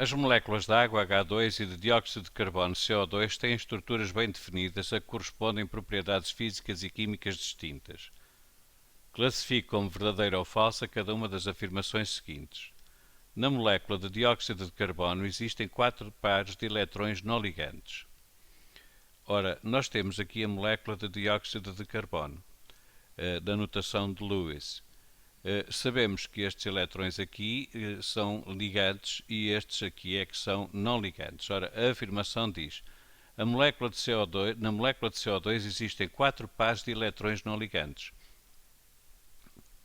As moléculas de água H2 e de dióxido de carbono CO2 têm estruturas bem definidas a que correspondem propriedades físicas e químicas distintas. Classifique como verdadeira ou falsa cada uma das afirmações seguintes. Na molécula de dióxido de carbono existem 4 pares de eletrões não ligantes. Ora, nós temos aqui a molécula de dióxido de carbono, da notação de Lewis. Sabemos que estes eletrões aqui são ligantes e estes aqui é que são não ligantes. Ora, a afirmação diz: na molécula de CO2 existem 4 pares de eletrões não ligantes.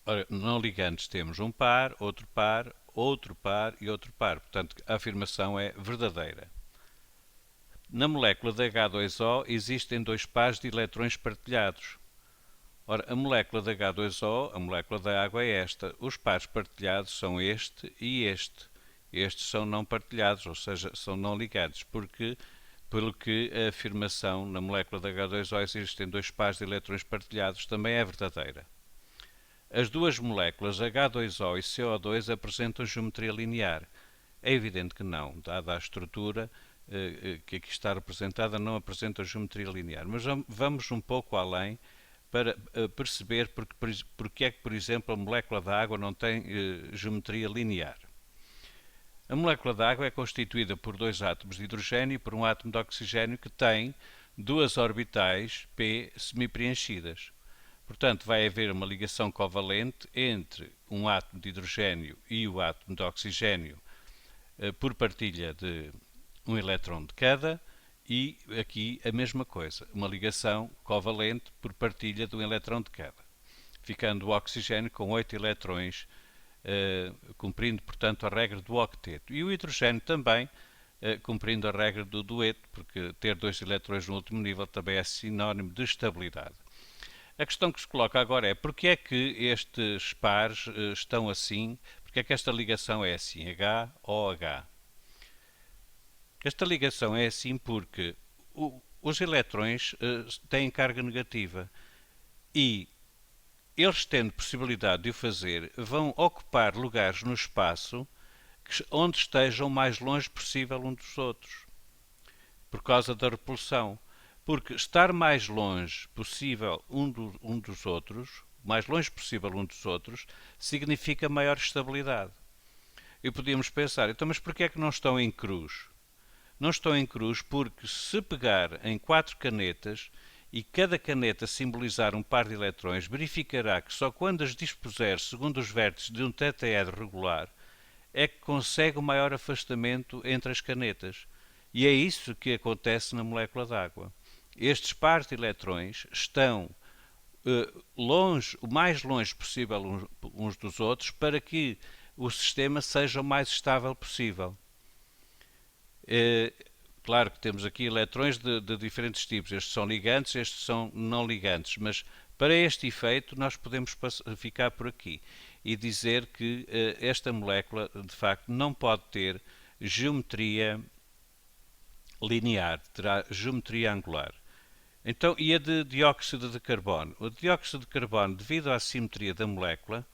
Ora, não ligantes temos um par, outro par, outro par e outro par. Portanto, a afirmação é verdadeira. Na molécula de H2O existem 2 pares de eletrões partilhados. Ora, a molécula de H2O, a molécula da água é esta. Os pares partilhados são este e este. Estes são não partilhados, ou seja, são não ligados, pelo que a afirmação na molécula de H2O existem 2 pares de eletrões partilhados também é verdadeira. As duas moléculas H2O e CO2 apresentam geometria linear. É evidente que não, dada a estrutura que aqui está representada, não apresenta geometria linear. Mas vamos um pouco além para perceber porque é que, por exemplo, a molécula da água não tem geometria linear. A molécula da água é constituída por 2 átomos de hidrogênio e por um átomo de oxigênio que tem 2 orbitais p semipreenchidas. Portanto, vai haver uma ligação covalente entre um átomo de hidrogênio e o átomo de oxigênio por partilha de um elétron de cada, e aqui a mesma coisa, uma ligação covalente por partilha de um elétron de cada, ficando o oxigênio com 8 eletrões, cumprindo, portanto, a regra do octeto. E o hidrogênio também, cumprindo a regra do dueto, porque ter 2 eletrões no último nível também é sinónimo de estabilidade. A questão que se coloca agora é porque é que estes pares estão assim, porque é que esta ligação é assim, H-OH. Esta ligação é assim porque os eletrões têm carga negativa e eles, tendo possibilidade de o fazer, vão ocupar lugares no espaço onde estejam o mais longe possível uns dos outros, por causa da repulsão. Porque estar mais longe possível um dos outros, mais longe possível um dos outros, significa maior estabilidade. E podíamos pensar, então, mas porquê é que não estão em cruz? Não estão em cruz porque se pegar em 4 canetas e cada caneta simbolizar um par de eletrões, verificará que só quando as dispuser segundo os vértices de um tetraedro regular é que consegue o maior afastamento entre as canetas. E é isso que acontece na molécula d'água. Estes pares de eletrões estão o mais longe possível uns dos outros para que o sistema seja o mais estável possível. Claro que temos aqui eletrões de diferentes tipos. Estes são ligantes, estes são não ligantes, mas para este efeito nós podemos ficar por aqui e dizer que esta molécula de facto não pode ter geometria linear, terá geometria angular. Então, e a de dióxido de carbono? O dióxido de carbono, devido à simetria da molécula,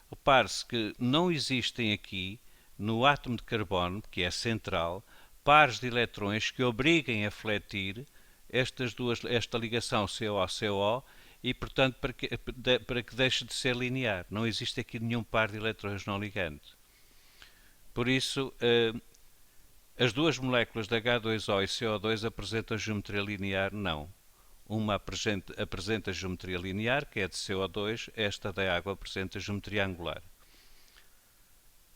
repare-se que não existem aqui, no átomo de carbono, que é central, pares de eletrões que obriguem a fletir esta ligação CO-CO e, portanto, para que deixe de ser linear. Não existe aqui nenhum par de eletrões não ligantes. Por isso, as duas moléculas de H2O e CO2 apresentam geometria linear? Não. Uma apresenta geometria linear, que é de CO2, esta da água apresenta geometria angular.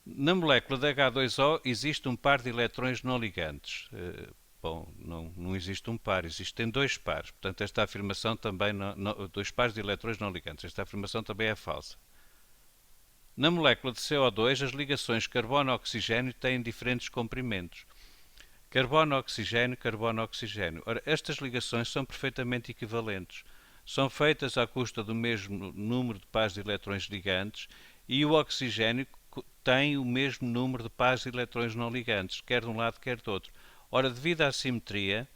Na molécula de H2O existe um par de eletrões não ligantes. Bom, não existe um par, existem 2 pares. Portanto, esta afirmação também, 2 pares de eletrões não ligantes, esta afirmação também é falsa. Na molécula de CO2, as ligações carbono-oxigênio têm diferentes comprimentos. Carbono-oxigênio, carbono-oxigênio. Ora, estas ligações são perfeitamente equivalentes. São feitas à custa do mesmo número de pares de eletrões ligantes e o oxigênio tem o mesmo número de pares de eletrões não ligantes, quer de um lado, quer do outro. Ora, devido à simetria,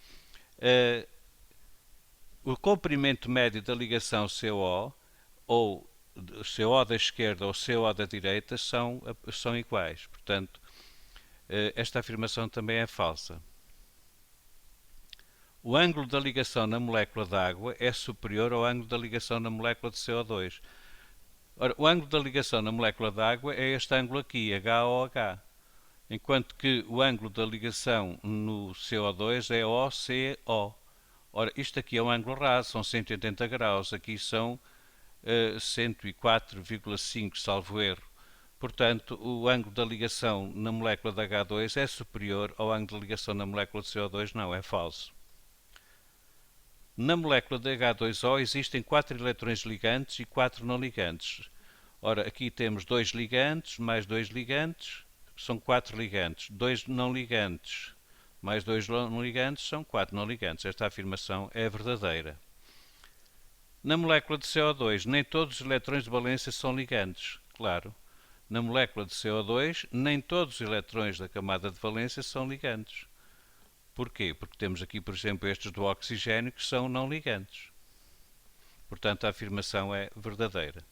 o comprimento médio da ligação CO, ou CO da esquerda ou CO da direita, são iguais. Portanto, esta afirmação também é falsa. O ângulo da ligação na molécula de água é superior ao ângulo da ligação na molécula de CO2. Ora, o ângulo da ligação na molécula de água é este ângulo aqui, HOH, enquanto que o ângulo da ligação no CO2 é OCO. Ora, isto aqui é um ângulo raso, são 180 graus, aqui são 104,5, salvo erro. Portanto, o ângulo da ligação na molécula de H2 é superior ao ângulo de ligação na molécula de CO2, não, é falso. Na molécula de H2O existem 4 eletrões ligantes e 4 não ligantes. Ora, aqui temos 2 ligantes, mais 2 ligantes, são 4 ligantes. 2 não ligantes, mais 2 não ligantes, são 4 não ligantes. Esta afirmação é verdadeira. Na molécula de CO2, nem todos os eletrões de valência são ligantes. Claro, na molécula de CO2, nem todos os eletrões da camada de valência são ligantes. Porquê? Porque temos aqui, por exemplo, estes do oxigênio que são não ligantes. Portanto, a afirmação é verdadeira.